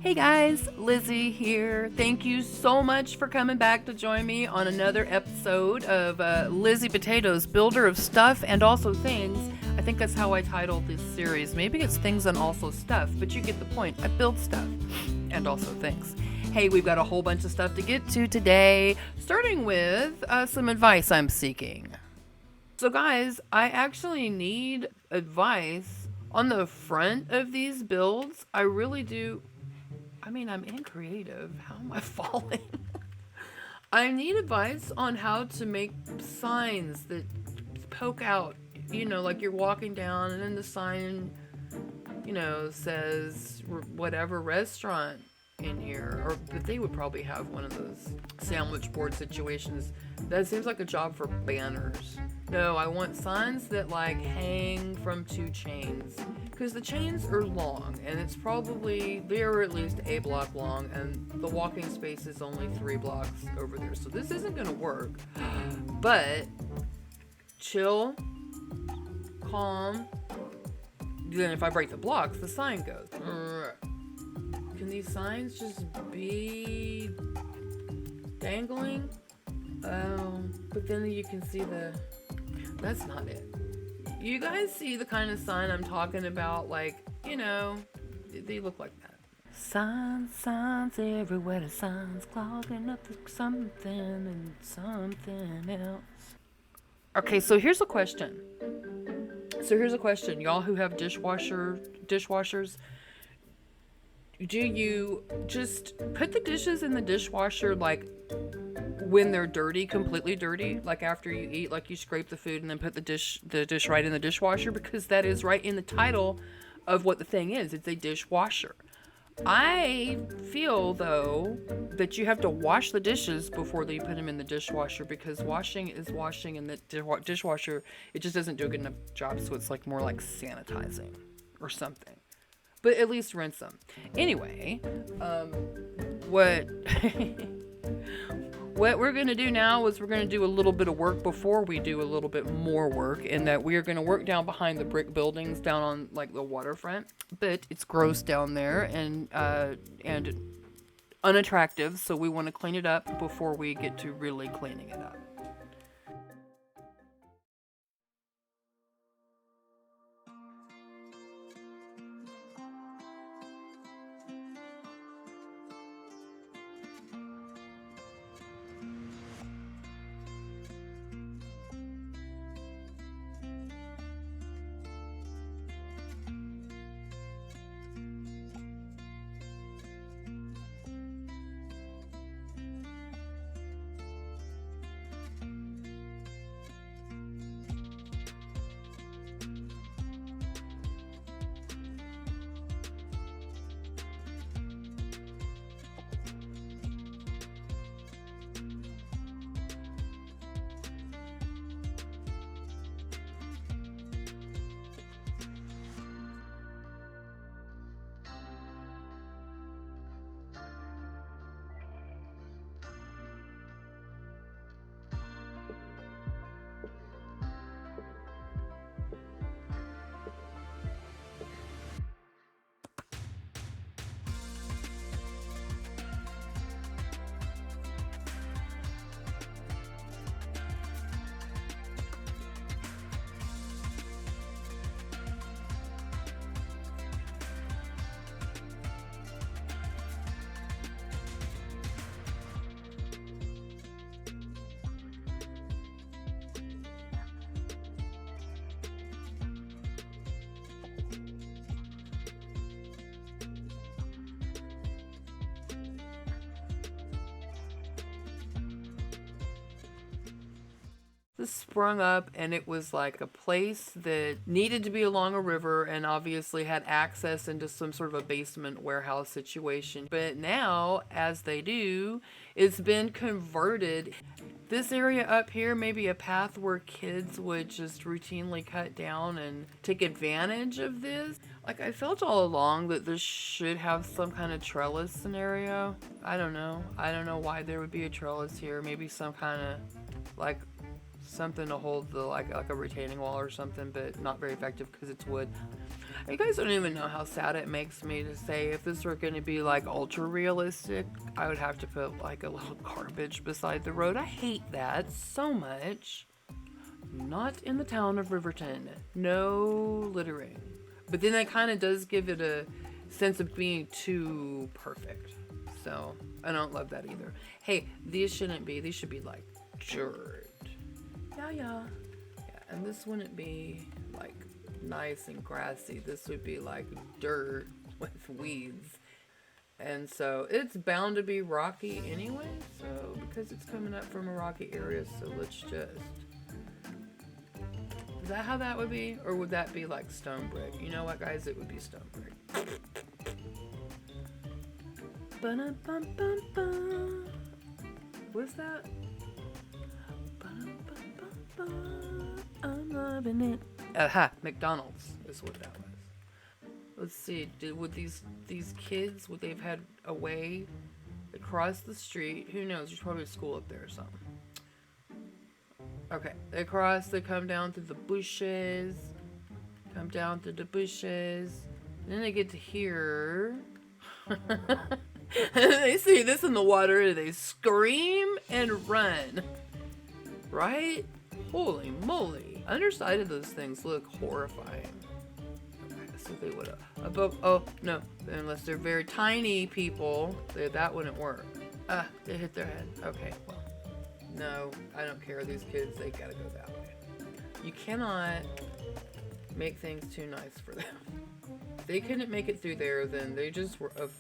Hey guys, Lizzy here. Thank you so much for coming back to join me on another episode of Lizzy Potatoes, Builder of Stuff and Also Things. I think that's how I titled this series. Maybe it's Things and Also Stuff, but you get the point. I build stuff and also things. Hey, we've got a whole bunch of stuff to get to today, starting with some advice I'm seeking. So guys, I actually need advice on the front of these builds. I really do. I mean, I'm in creative. How am I falling? I need advice on how to make signs that poke out. You know, like you're walking down and then the sign, says whatever restaurant in here. Or but they would probably have one of those sandwich board situations. That seems like a job for banners. No, I want signs that like hang from two chains. Because the chains are long, and it's probably, they're at least a block long, and the walking space is only 3 blocks over there. So this isn't going to work. But, chill, calm. Then if I break the blocks, the sign goes. Can these signs just be dangling? But then you can see that's not it. You guys see the kind of sign I'm talking about? Like, they look like that. Signs everywhere, the signs clogging up to something and something else. Okay, so here's a question. Y'all who have dishwashers, do you just put the dishes in the dishwasher like when they're dirty, completely dirty, like after you eat, like you scrape the food and then put the dish right in the dishwasher? Because that is right in the title of what the thing is. It's a dishwasher. I feel though that you have to wash the dishes before you put them in the dishwasher, because washing is washing, and the dishwasher, it just doesn't do a good enough job. So it's like more like sanitizing or something. But at least rinse them. Anyway, what what we're going to do now is we're going to do a little bit of work before we do a little bit more work, in that we are going to work down behind the brick buildings down on like the waterfront. But it's gross down there and unattractive, so we want to clean it up before we get to really cleaning it up. This sprung up, and it was like a place that needed to be along a river and obviously had access into some sort of a basement warehouse situation. But now, as they do, it's been converted. This area up here may be a path where kids would just routinely cut down and take advantage of this. Like, I felt all along that this should have some kind of trellis scenario. I don't know why there would be a trellis here. Maybe some kind of like something to hold the like a retaining wall or something, but not very effective because it's wood. You guys don't even know how sad it makes me to say if this were going to be like ultra realistic, I would have to put like a little garbage beside the road. I hate that so much. Not in the town of Riverton. No littering. But then that kind of does give it a sense of being too perfect. So I don't love that either. Hey, these shouldn't be. These should be like dirt. Yeah. And this wouldn't be like nice and grassy. This would be like dirt with weeds. And so it's bound to be rocky anyway. So because it's coming up from a rocky area, so let's just... Is that how that would be? Or would that be like stone brick? You know what, guys? It would be stone brick. Ba-dum-bum-bum-bum. What's that? Ba-dum-bum-bum-bum. I'm loving it. Aha, McDonald's is what that was. Let's see. Would these kids, would they've had a way across the street? Who knows? There's probably a school up there or something. Okay, they cross, they come down through the bushes, and then they get to here, and they see this in the water, and they scream and run, right? Holy moly. Underside of those things look horrifying. Okay, so they would above, oh, no, unless they're very tiny people, that wouldn't work. They hit their head. Okay, well. No, I don't care. These kids, they gotta go that way. You cannot make things too nice for them. If they couldn't make it through there, then they just were of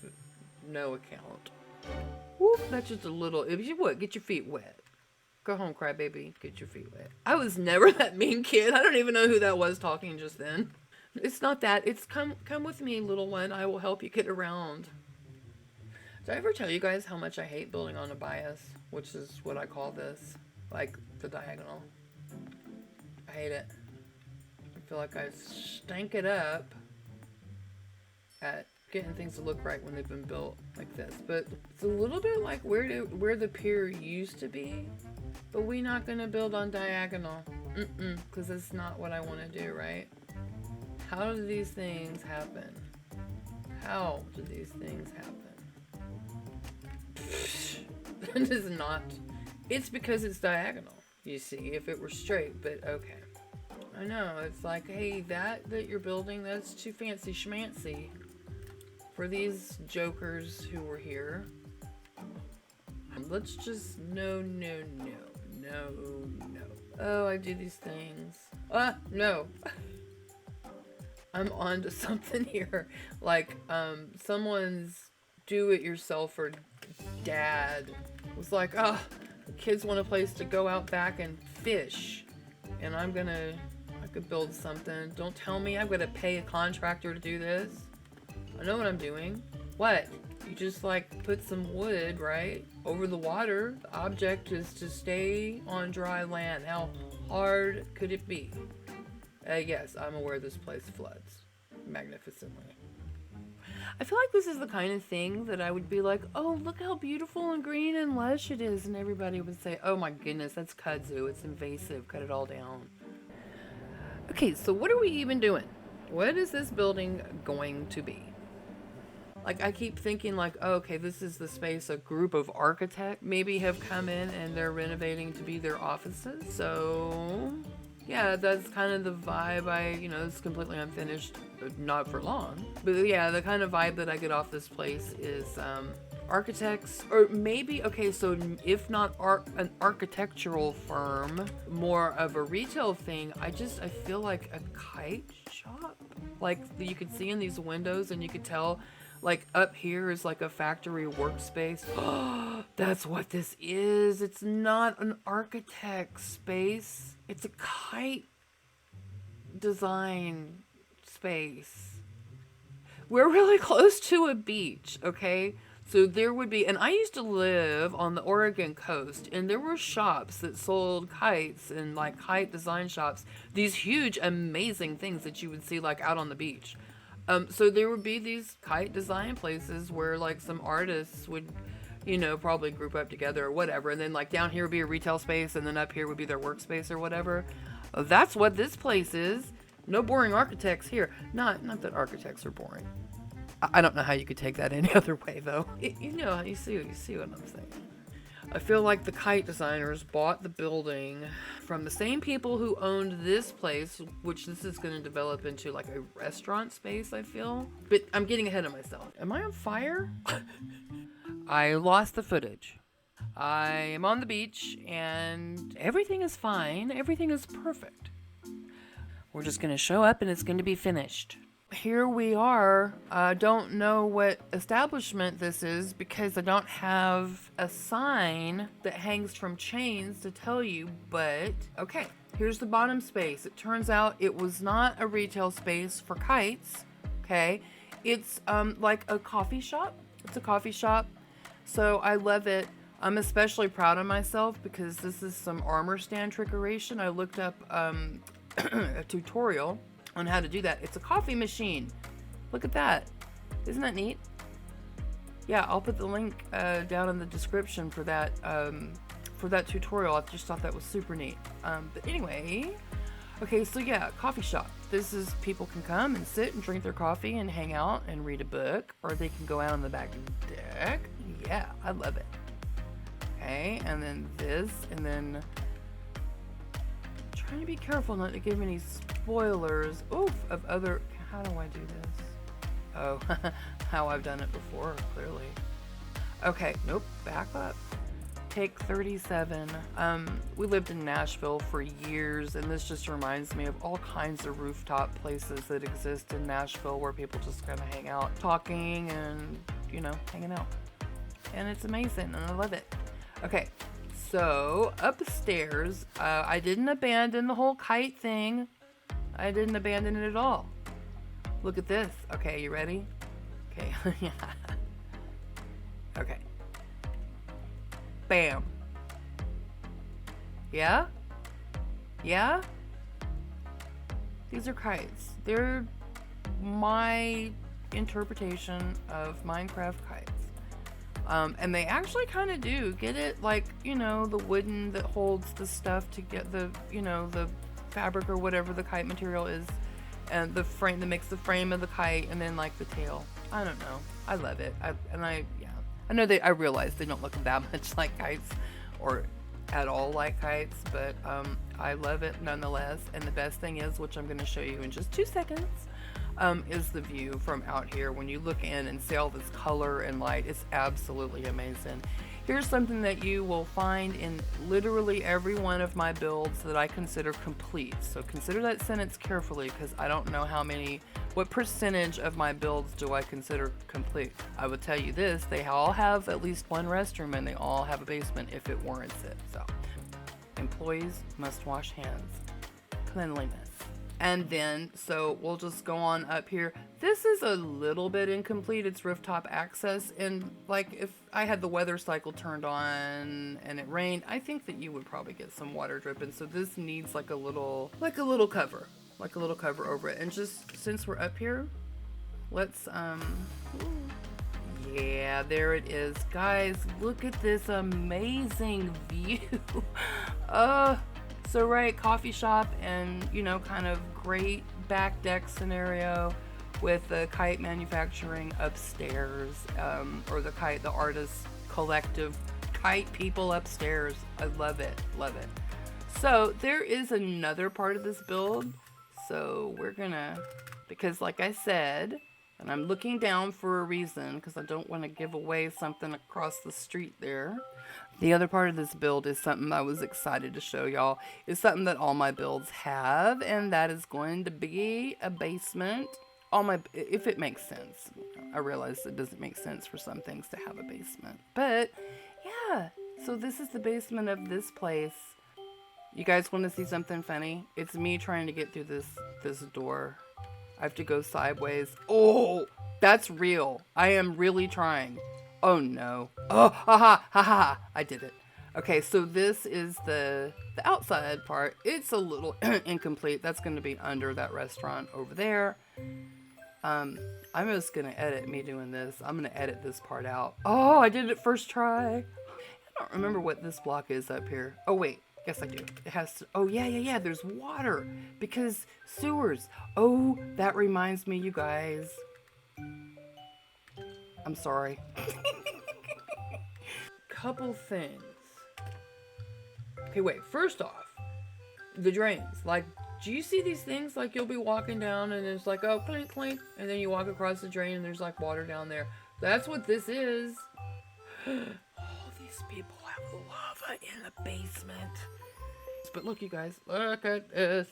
no account. Whoop, that's just a little, if you would, get your feet wet. Go home, crybaby, get your feet wet. I was never that mean kid. I don't even know who that was talking just then. It's not that, it's come with me, little one. I will help you get around. Did I ever tell you guys how much I hate building on a bias? Which is what I call this. Like, the diagonal. I hate it. I feel like I stank it up at getting things to look right when they've been built like this. But it's a little bit like where the pier used to be. But we're not going to build on diagonal. Because that's not what I want to do, right? How do these things happen? How do these things happen? It is not. It's because it's diagonal, you see, if it were straight, but okay. I know, it's like, hey, that you're building, that's too fancy schmancy for these jokers who were here. Let's just, no. Oh, I do these things. No. I'm on to something here. Like, someone's do-it-yourselfer dad was like, the kids want a place to go out back and fish, and I could build something. Don't tell me I'm gonna pay a contractor to do this. I know what I'm doing. What? You just like put some wood, right, over the water. The object is to stay on dry land. How hard could it be? Yes, I'm aware this place floods magnificently. I feel like this is the kind of thing that I would be like, oh, look how beautiful and green and lush it is. And everybody would say, oh my goodness, that's kudzu. It's invasive. Cut it all down. Okay, so what are we even doing? What is this building going to be? Like, I keep thinking like, oh, okay, this is the space a group of architects maybe have come in and they're renovating to be their offices. So... yeah, that's kind of the vibe it's completely unfinished, not for long. But yeah, the kind of vibe that I get off this place is architects, or maybe, okay, so if not an architectural firm, more of a retail thing, I feel like a kite shop. Like, you could see in these windows and you could tell, like, up here is like a factory workspace. That's what this is. It's not an architect space. It's a kite design space. We're really close to a beach, okay? So there would be, and I used to live on the Oregon coast, and there were shops that sold kites and like kite design shops. These huge, amazing things that you would see like out on the beach. So there would be these kite design places where like some artists would, probably group up together or whatever. And then like down here would be a retail space, and then up here would be their workspace or whatever. That's what this place is. No boring architects here. Not that architects are boring. I don't know how you could take that any other way, though. You see what I'm saying. I feel like the kite designers bought the building from the same people who owned this place, which this is going to develop into like a restaurant space, I feel. But I'm getting ahead of myself. Am I on fire? I lost the footage. I am on the beach and everything is fine. Everything is perfect. We're just going to show up and it's going to be finished. Here we are. I don't know what establishment this is because I don't have a sign that hangs from chains to tell you, but okay, here's the bottom space. It turns out it was not a retail space for kites, okay? It's like a coffee shop. It's a coffee shop, so I love it. I'm especially proud of myself because this is some armor stand trickeration. I looked up a tutorial on how to do that. It's a coffee machine. Look at that. Isn't that neat? Yeah, I'll put the link down in the description for that tutorial. I just thought that was super neat. But anyway, okay, so yeah, coffee shop. This is, people can come and sit and drink their coffee and hang out and read a book, or they can go out on the back deck. Yeah, I love it. Okay, and then this, and then trying to be careful not to give any spoilers of other. How do I do this? Oh, how I've done it before, clearly. Okay, nope, back up. Take 37. We lived in Nashville for years, and this just reminds me of all kinds of rooftop places that exist in Nashville where people just kind of hang out, talking and, hanging out. And it's amazing, and I love it. Okay, so upstairs, I didn't abandon the whole kite thing. I didn't abandon it at all. Look at this. Okay, you ready? Okay, yeah. Okay. Bam. Yeah? Yeah? These are kites. They're my interpretation of Minecraft kites. And they actually kind of do get it, like, the wooden that holds the stuff to get the, the fabric or whatever the kite material is, and the frame that makes the frame of the kite, and then like the tail. I don't know. I love it. I know I realize they don't look that much like kites or at all like kites, but I love it nonetheless. And the best thing is, which I'm going to show you in just 2 seconds, is the view from out here. When you look in and see all this color and light, it's absolutely amazing. Here's something that you will find in literally every one of my builds that I consider complete. So consider that sentence carefully, because I don't know what percentage of my builds do I consider complete. I will tell you this, they all have at least one restroom and they all have a basement if it warrants it. So employees must wash hands. Cleanliness. And then, so we'll just go on up here. This is a little bit incomplete. It's rooftop access. And like, if I had the weather cycle turned on and it rained, I think that you would probably get some water dripping. So this needs like a little cover over it. And just since we're up here, let's, yeah, there it is. Guys, look at this amazing view. So right, coffee shop and, kind of great back deck scenario with the kite manufacturing upstairs, or the artist collective kite people upstairs. I love it. So there is another part of this build. So we're gonna, because like I said, and I'm looking down for a reason because I don't want to give away something across the street there. The other part of this build is something I was excited to show y'all. It's something that all my builds have, and that is going to be a basement. If it makes sense. I realize it doesn't make sense for some things to have a basement. But yeah, so this is the basement of this place. You guys want to see something funny? It's me trying to get through this door. I have to go sideways. Oh, that's real. I am really trying. Oh no. Oh, ha. I did it. Okay, so this is the outside part. It's a little incomplete. That's going to be under that restaurant over there. I'm just going to edit me doing this. I'm going to edit this part out. Oh, I did it first try. I don't remember what this block is up here. Oh, wait. Yes, I do. It has to, oh, yeah, yeah, yeah. There's water because sewers. Oh, that reminds me, you guys. I'm sorry. Couple things. Okay, wait. First off, the drains. Like, do you see these things? Like, you'll be walking down and it's like, oh, clink, clink. And then you walk across the drain and there's like water down there. That's what this is. Oh, these people have lava in the basement. But look, you guys, look at this.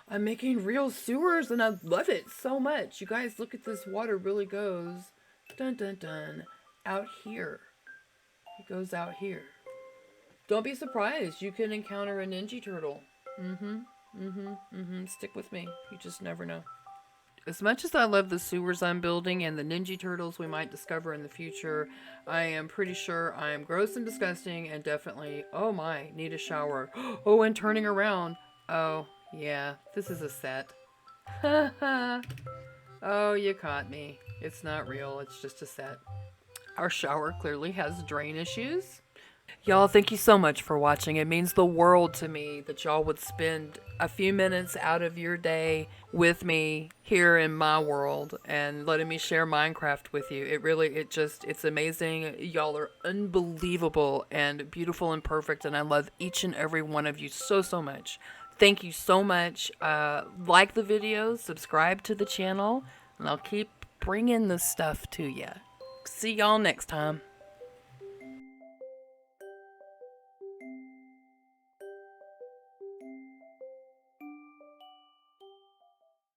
I'm making real sewers and I love it so much. You guys, look at this. Water really goes dun dun dun out here. It goes out here. Don't be surprised. You can encounter a ninja turtle. Stick with me. You just never know. As much as I love the sewers I'm building and the ninja turtles we might discover in the future, I am pretty sure I am gross and disgusting and definitely, oh my, need a shower. Oh, and turning around. Oh, yeah, this is a set. Oh, you caught me. It's not real, it's just a set. Our shower clearly has drain issues. Y'all, thank you so much for watching. It means the world to me that y'all would spend a few minutes out of your day with me here in my world and letting me share Minecraft with you. It's amazing. Y'all are unbelievable and beautiful and perfect, and I love each and every one of you so, so much. Thank you so much. Like the videos, subscribe to the channel, and I'll keep bringing this stuff to you. See y'all next time.